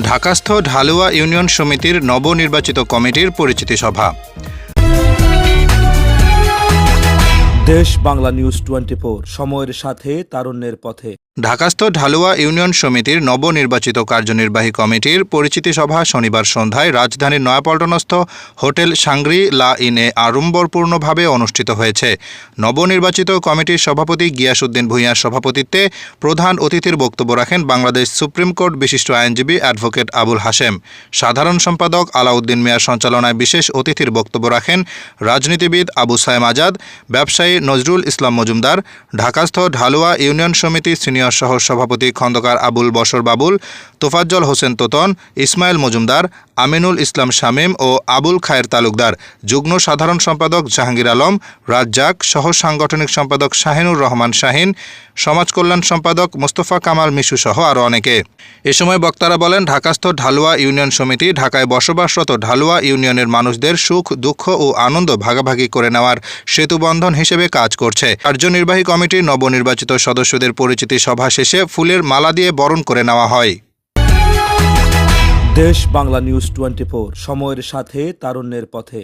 ঢাকাস্থ Dhalua union সমিতির নবনির্বাচিত কমিটির পরিচিতি সভা। দেশ বাংলা নিউজ 24, সময়ের সাথে তারুণ্যের পথে। ঢাকাস্থ ঢালুয়া ইউনিয়ন সমিতির নবনির্বাচিত কার্যনির্বাহী কমিটির পরিচিতি সভা শনিবার সন্ধ্যায় রাজধানীর নয়াপল্টনস্থ হোটেল সাংগ্রি লা ইনে আড়ম্বরপূর্ণভাবে অনুষ্ঠিত হয়েছে। নবনির্বাচিত কমিটির সভাপতি গিয়াসউদ্দিন ভূঁইয়ার সভাপতিত্বে প্রধান অতিথির বক্তব্য রাখেন বাংলাদেশ সুপ্রিম কোর্ট বিশিষ্ট আইনজীবী অ্যাডভোকেট আবুল হাশেম। সাধারণ সম্পাদক আলাউদ্দিন মিয়ার সঞ্চালনায় বিশেষ অতিথির বক্তব্য রাখেন রাজনীতিবিদ আবু সায়েম আজাদ, ব্যবসায়ী নজরুল ইসলাম মজুমদার, ঢাকাস্থ ঢালুয়া ইউনিয়ন সমিতি সিনিয়র সহ সভাপতি খন্দকার আবুল বশর বাবুল, তোফাজ্জল হোসেন তোতন, ইসমাইল মজুমদার, আমিনুল ইসলাম শামীম ও আবুল খায়ের তালুকদার, যুগ্ম সাধারণ সম্পাদক জাহাঙ্গীর আলম রাজ্জাক, সহ সাংগঠনিক সম্পাদক শাহিনুর রহমান শাহিন, সমাজ কল্যাণ সম্পাদক মোস্তফা কামাল মিশু সহ আরও অনেকে। এ সময় বক্তারা বলেন, ঢাকাস্থ ঢালুয়া ইউনিয়ন সমিতি ঢাকায় বসবাসরত ঢালুয়া ইউনিয়নের মানুষদের সুখ দুঃখ ও আনন্দ ভাগাভাগি করে নেওয়ার সেতুবন্ধন হিসেবে কাজ করছে। কার্যনির্বাহী কমিটির নবনির্বাচিত সদস্যদের পরিচিতি সভা শেষে ফুলের মালা দিয়ে বরণ করে নেওয়া হয়। দেশ বাংলা নিউজ 24, সময়ের সাথে তারুণ্যের পথে।